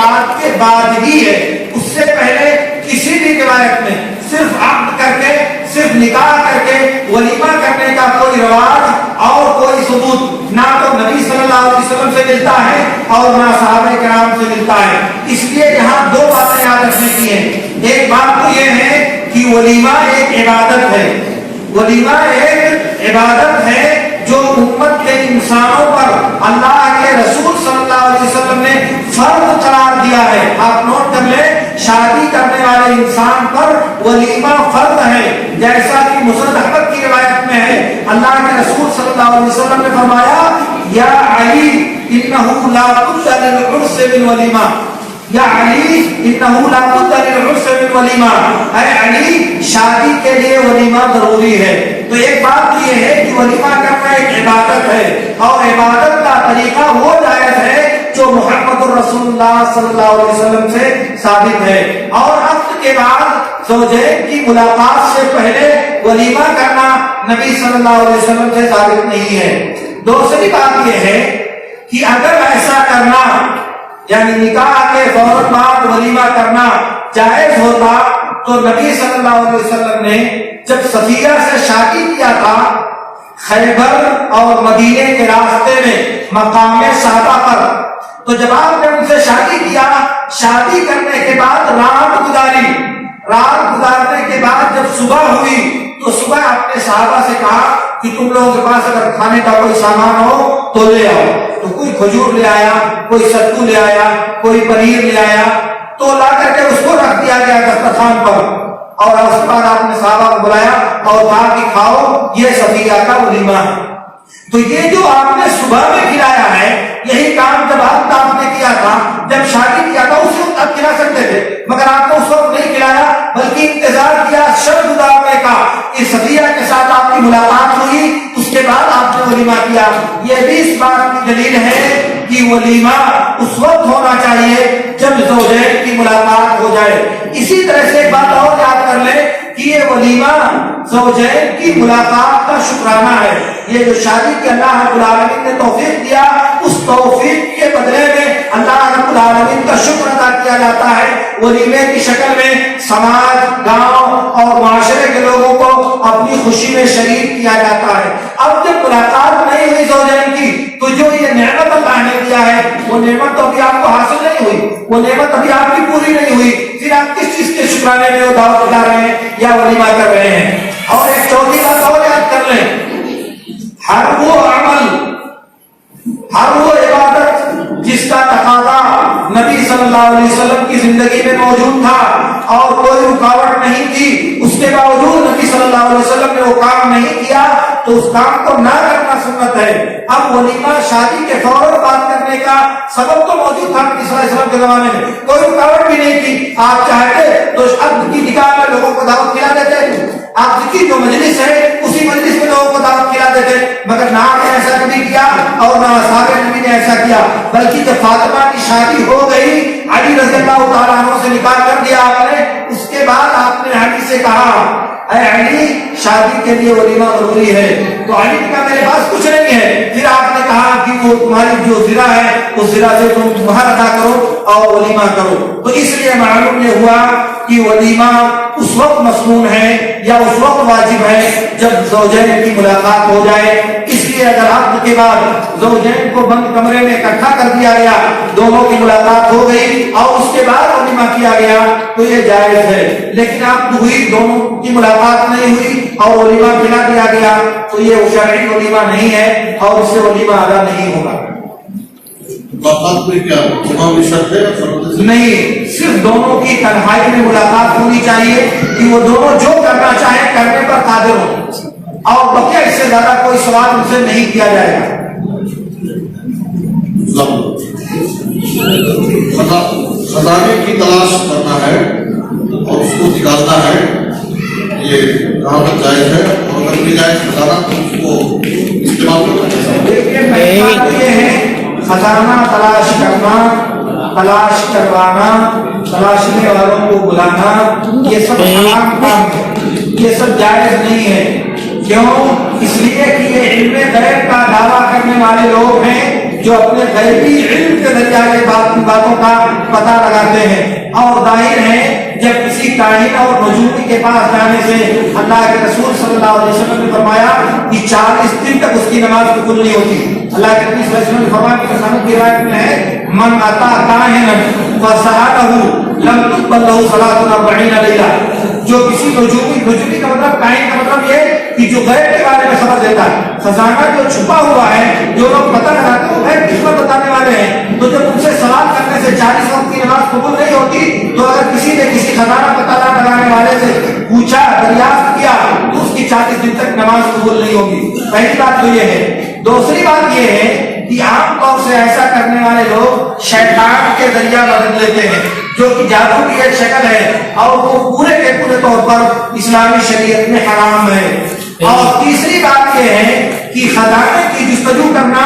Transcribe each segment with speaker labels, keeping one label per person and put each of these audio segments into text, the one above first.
Speaker 1: بات کے بعد ہی ہے، اس سے پہلے کسی بھی روایت میں صرف عقد کر کے، صرف نکاح کر کے ولیمہ کرنے کا کوئی رواج اور کوئی ثبوت نہ تو نبی صلی اللہ علیہ وسلم سے ملتا ہے اور نہ صحابہ کرام سے ملتا ہے۔ اس لیے یہاں دو باتیں یاد رکھنے کی ہیں۔ ایک بات تو یہ ہے کہ ولیمہ ایک عبادت ہے، ولیمہ ایک عبادت ہے جو امت کے انسانوں پر اللہ کے رسول صلی اللہ علیہ وسلم نے فرض قرار دیا ہے۔ آپ نوٹ کر لیں، شادی کرنے والے انسان پر ولیمہ فرض ہے، جیسا کہ مسند احمد کی روایت میں ہے، اللہ کے رسول صلی اللہ علیہ وسلم نے فرمایا یا علی انہ لا بد للعرس من ولیمہ، یا علی انہ لا بد للعرس من ولیمہ، اے علی شادی کے لیے ولیمہ ضروری ہے۔ تو ایک بات تو یہ ہے کہ ولیمہ کرنا ایک عبادت ہے، اور عبادت کا طریقہ وہ جائز ہے جو محمد الرسول اللہ صلی اللہ علیہ وسلم سے ثابت ہے۔ اور عقد کے بعد زوجین کی ملاقات سے پہلے ولیمہ کرنا نبی صلی اللہ علیہ وسلم سے ثابت نہیں ہے۔ دوسری بات یہ ہے کہ اگر ایسا کرنا یعنی نکاح کے فوراً بعد ولیمہ کرنا جائز ہوتا تو نبی صلی اللہ علیہ وسلم نے جب صفیہ سے شادی کیا تھا خیبر اور مدینے کے راستے میں مقام صحابہ پر، تو جب آپ نے ان سے شادی کیا، شادی کرنے کے بعد رات گزارنے کے بعد جب صبح ہوئی تو صبح آپ نے صحابہ سے کہا کہ تم لوگوں کے پاس اگر کھانے کا کوئی سامان ہو تو لے آؤ۔ تو کوئی کھجور لے آیا، کوئی ستو لے آیا، کوئی پنیر لے آیا، تو لا کر کے اس کو رکھ دیا گیا دسترخوان پر، اور اس کے بعد آپ نے صحابہ کو بلایا اور کہا کہ کھاؤ، یہ صفیہ کا ولیمہ ہے۔ تو یہ جو آپ نے صبح میں کھلایا ہے، یہی کام جب آپ نے کیا تھا، جب شادی کیا تھا اس وقت آپ کھلا سکتے تھے، مگر آپ نے اس وقت نہیں کھلایا، بلکہ انتظار کیا شب گزارنے کا کہ صفیہ کے ساتھ آپ کی ملاقات ہوئی، اس کے بعد آپ نے ولیمہ کیا۔ یہ بھی اس بات کی دلیل ہے کہ ولیمہ اس وقت ہونا چاہیے جب زوجین کی ملاقات ہو جائے۔ اسی طرح سے ایک بات اور یاد کر لیں کہ یہ ولیمہ زوجین کی ملاقات کا شکرانہ ہے۔ یہ جو شادی کی اللہ رب العالمین نے توفیق دیا، اس توفیق کے بدلے میں اللہ رب العالمین کا شکر ادا کیا جاتا ہے۔ ولیمے کی شکل میں سماج، گاؤں اور معاشرے کے لوگوں کو اپنی خوشی میں شریک کیا جاتا ہے۔ اب جب ملاقات نہیں ہوئی زوجین کی تو جو یہ نعمت اللہ نے دیا ہے وہ نعمت تو ابھی آپ کو حاصل نہیں ہوئی، وہ نعمت ابھی آپ کی پوری نہیں ہوئی، پھر آپ کس چیز کے شکرانے میں وہ دعوت اٹھا رہے ہیں یا ولیمہ کر رہے ہیں۔ اور ایک چوتھی بات اور یاد کر لیں، ہر وہ عمل، ہر وہ عبادت جس کا تقاضا نبی صلی اللہ علیہ وسلم کی زندگی میں موجود تھا اور کوئی رکاوٹ نہیں تھی، اس کے باوجود نبی صلی اللہ علیہ وسلم نے وہ کام نہیں کیا تو اس کام کو نہ کرنا سنت ہے۔ اب ولیمہ شادی کے فوراً بات کرنے کا سبب تو موجود تھا نبی صلی اللہ علیہ وسلم کے زمانے میں، کوئی رکاوٹ بھی نہیں تھی، آپ چاہتے تو عقد کی نکاح میں لوگوں کو دعوت کھلا دیتے، عقد کی جو مجلس ہے اسی مجلس میں لوگوں کو دعوت کھلا دیتے، مگر نہ آپ نے ایسا کبھی کیا اور نہ اصحاب نبی نے ایسا کیا، بلکہ جب فاطمہ کی شادی ہو گئی، علی رضی اللہ تعالیٰ عنہ سے نکاح کر دیا آپ نے، اس کے بعد آپ نے علی سے کہا اے علی شادی کے لیے ولیمہ ضروری ہے، تو علی نے کہا میرے پاس کچھ نہیں ہے، پھر آپ نے کہا کہ وہ تمہاری جو زرہ ہے اس زرہ سے تم مہر ادا کرو اور ولیمہ کرو۔ تو اس لیے معلوم یہ ہوا کہ ولیمہ اس وقت مسنون ہے یا اس وقت واجب ہے جب زوجین کی ملاقات ہو جائے۔ اس لیے اگر عقد کے بعد زوجین کو بند کمرے میں اکٹھا کر دیا گیا، دونوں کی ملاقات ہو گئی اور اس کے بعد ولیمہ کیا گیا تو یہ جائز ہے، لیکن عقد ہوئی، دونوں کی ملاقات نہیں ہوئی اور ولیمہ کھلا دیا گیا تو یہ شرعی ولیمہ نہیں ہے اور اس سے ولیمہ ادا نہیں ہوگا۔ نہیں، صرف دونوں کی تنہائی میں ملاقات ہونی چاہیے کہ وہ دونوں جو کرنا چاہیں کرنے پر قادر ہو، اور بقیہ اس سے زیادہ کوئی سوال ان سے نہیں کیا جائے گا۔
Speaker 2: خزانے کی تلاش کرنا ہے اور اس کو نکالنا ہے، یہ کہاں تک جائز ہے؟ اور اگر بھی جائز خزانہ تو اس کو استعمال کرنا
Speaker 1: ہے۔ خزانہ تلاش کرنا، تلاش کروانا، تلاشنے والوں کو بلانا، یہ سب حرام کام ہے، یہ سب جائز نہیں ہے۔ کیوں؟ اس لیے کہ یہ علم غیب کا دعویٰ کرنے والے لوگ ہیں جو اپنے غیبی علم کے ذریعے کے باتوں کا پتہ لگاتے ہیں. اور ظاہر ہے جب کسی کاہن اور نجومی کے پاس جانے سے اللہ کے رسول صلی اللہ علیہ وسلم نے فرمایا کہ 40 دن تک اس کی نماز قبول نہیں ہوتی. اللہ کے نبی صلی اللہ علیہ وسلم نے فرمایا کہ مسلم کی روایت میں ہے من اتا کاہنا فسألہ لم تقبل له صلاة 40 لیلہ. جو کسی نجومی کا مطلب کاہن کا مطلب یہ کہ جو غیب کے بارے میں خبر دیتا ہے, خزانہ جو چھپا ہوا ہے, جو لوگ پتہ لگاتے ہیں وہ غیب کس کو بتانے والے ہیں. تو جب ان سے سوال کرنے سے 40 وقت کی نماز قبول نہیں ہوتی, تو اگر کسی نے کسی خزانہ پتہ لگانے والے سے پوچھا, دریافت کیا, تو اس کی 40 دن تک نماز قبول نہیں ہوگی. پہلی بات تو یہ ہے. دوسری بات یہ ہے کہ عام طور سے ایسا کرنے والے لوگ شیطان کے ذریعہ مدد لیتے ہیں, جو کہ جادو کی ایک شکل ہے اور وہ پورے کے پورے طور پر اسلامی شریعت میں حرام ہے. اور تیسری بات یہ ہے کہ خزانے کی جستجو کرنا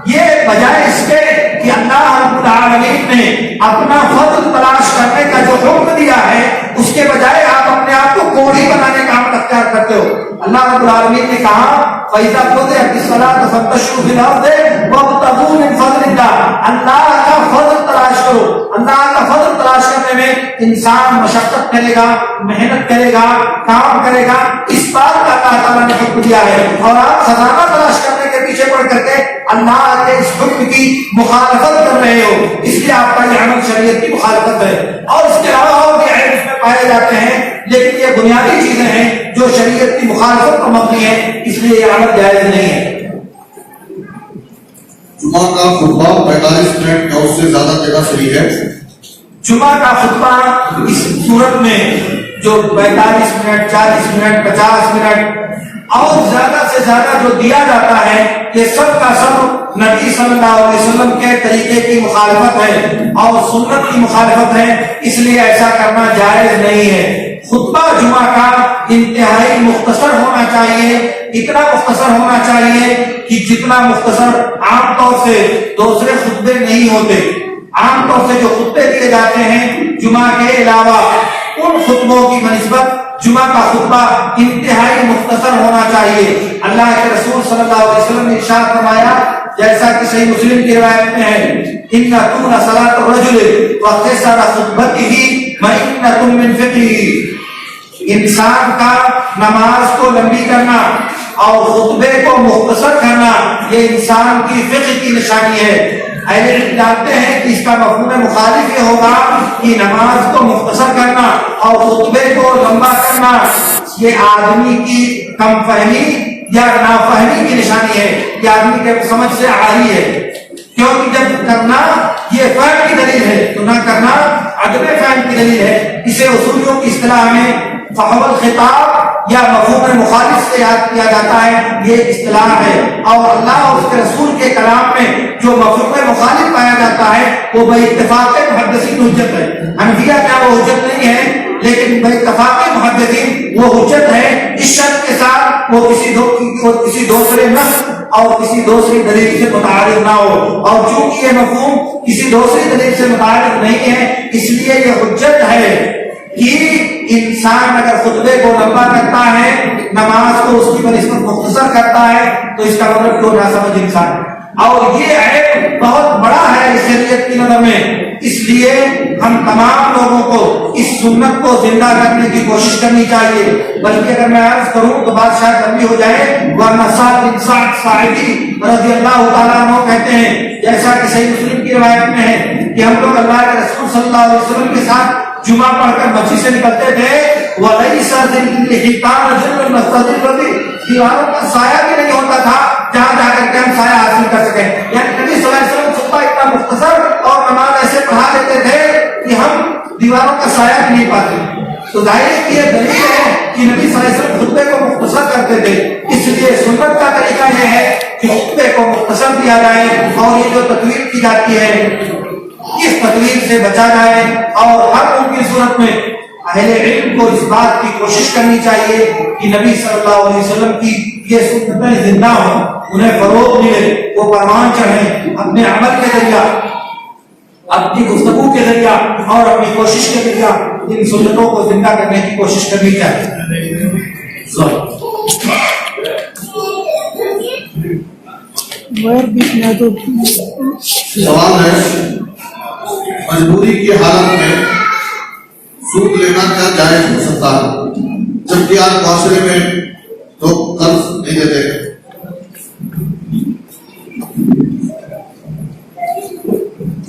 Speaker 1: یہ بجائے اس کے کہ اللہ رب العالمین نے اپنا فضل تلاش کرنے کا جو حکم دیا ہے, اس کے بجائے آپ اپنے آپ کو کوڑی بنانے کا عمل اختیار کرتے ہو. اللہ رب العالمین نے کہا فَإِذَا قُضِيَتِ الصَّلَاةُ فَانتَشِرُوا فِي الْأَرْضِ وَابْتَغُوا مِن فَضْلِ اللَّهِ. اللہ کا فضل تلاش کرو. اللہ کا فضل تلاش کرنے میں انسان مشقت کرے گا, محنت کرے گا, کام کرے گا. اس بات کا اللہ تعالیٰ نے حکم دیا ہے, اور آپ خزانہ تلاش کرنے کے پیچھے پڑ کر کے اللہ کے اس حکم کی مخالفت کر رہے ہو. اس لیے آپ کا یہ عمل شریعت کی مخالفت ہے. اور اس کے علاوہ اور بھی عیب اس میں پائے جاتے ہیں, لیکن یہ بنیادی چیزیں ہیں جو شریعت کی مخالفت پر مبنی ہے, اس لیے یہ عمل جائز نہیں ہے.
Speaker 2: جمعہ کا خطبہ 45 منٹ یا اس سے زیادہ دینا صحیح ہے.
Speaker 1: جمعہ کا خطبہ اس صورت میں جو 45 منٹ, 40 منٹ, 50 منٹ اور زیادہ سے زیادہ جو دیا جاتا ہے, یہ سب کا سب نبی صلی اللہ علیہ وسلم کے طریقے کی مخالفت ہے اور سنت کی مخالفت ہے. اس لیے ایسا کرنا جائز نہیں ہے. خطبہ جمعہ کا انتہائی مختصر ہونا چاہیے, اتنا مختصر ہونا چاہیے کہ جتنا مختصر عام طور سے دوسرے خطبے نہیں ہوتے. عام طور سے جو خطبے دیے جاتے ہیں جمعہ کے علاوہ, ان خطبوں کی بنسبت جمعہ کا خطبہ انتہائی مختصر ہونا چاہیے. اللہ کے رسول صلی اللہ علیہ وسلم نے ارشاد فرمایا, جیسا کہ صحیح مسلم کی روایت میں ہے, ان طول صلاۃ الرجل وقصر خطبته مئنۃ من فقهه. انسان کا نماز کو لمبی کرنا اور خطبے کو مختصر کرنا یہ انسان کی فقہ کی نشانی ہے. اہل علم جانتے ہیں کہ اس کا مفہوم مخالف یہ ہوگا کہ نماز کو مختصر کرنا اور خطبے کو لمبا کرنا یہ آدمی کی کم فہمی یا نافہمی کی نشانی ہے, یہ آدمی کے سمجھ سے عاری ہے. کیونکہ جب کرنا یہ فہم کی دلیل ہے تو نہ کرنا عدم فہم کی دلیل ہے. اسے اصولیوں کی اصطلاح میں فحول خطاب یا مفہوم مخالف سے یاد کیا جاتا ہے, یہ اصطلاح ہے. اور اللہ اور اس کے رسول کے کلام میں جو مفہوم مخالف پایا جاتا ہے وہ بے اتفاق محدثین حجت ہے. حنفیہ کیا وہ حجت نہیں ہے, لیکن بے اتفاق محدثین وہ حجت ہے, اس شرط کے ساتھ وہ کسی دوسرے نص اور کسی دوسری دلیل سے متعارف نہ ہو. اور چونکہ یہ مفہوم کسی دوسری دلیل سے متعارف نہیں ہے, اس لیے یہ حجت ہے کہ انسان اگر خطبے کو لمبا کرتا ہے, نماز کو اس کی بنسبت مختصر کرتا ہے, تو اس کا مطلب کیوں نہ سمجھ انسان. اور یہ عیب بہت بڑا ہے اس شریعت کی نظر میں. اس لیے ہم تمام لوگوں کو اس سنت کو زندہ کرنے کی کوشش کرنی چاہیے. بلکہ اگر میں عرض کروں تو بات شاید لمبی ہو جائے, ورنہ سعد بن سعد ساعدی رضی اللہ تعالیٰ عنہ کہتے ہیں, جیسا کہ صحیح مسلم کی روایت میں ہے کہ ہم لوگ اللہ کے رسول صلی اللہ علیہ وسلم کے ساتھ جمعہ پڑھ کر مسجد سے نکلتے تھے, وَلَيْسَ ذِلِّحِتَانَ جِلْوَ الْمَسْتَدِلَّةِ, دیواروں کا سایہ بھی نہیں ہوتا تھا جہاں جا کر کے ہم سایہ حاصل کر سکیں. یعنی نبی صلی اللہ علیہ وسلم خطبہ اتنا مختصر اور نماز ایسے پڑھا دیتے تھے کہ ہم دیواروں کا سایہ بھی نہیں پاتے. تو ظاہر ہے کہ یہ دلیل ہے کہ نبی صلی اللہ علیہ وسلم خطبے کو مختصر کرتے تھے. اس لیے سنت کا طریقہ یہ ہے کہ خطبے کو مختصر کیا جائے, اور یہ جو تطویل کی جاتی ہے اس تطویل سے بچا جائے. اور ہر ممکن صورت میں اہل علم کو اس بات کی کوشش کرنی چاہیے کہ نبی صلی اللہ علیہ وسلم کی یہ سنتیں زندہ ہوں, انہیں فروغ ملے, وہ پروان چڑھیں اپنے عمل کے ذریعہ, اپنی گفتگو کے ذریعہ اور اپنی کوشش کے ذریعہ ان سنتوں کو زندہ کرنے کی کوشش کرنی چاہیے.
Speaker 3: وائر بیچ میں تو
Speaker 2: سوال ہے مجبوری کی حالت میں سود لینا کیا جائز ہو سکتا ہے جبکہ آج معاشرے میں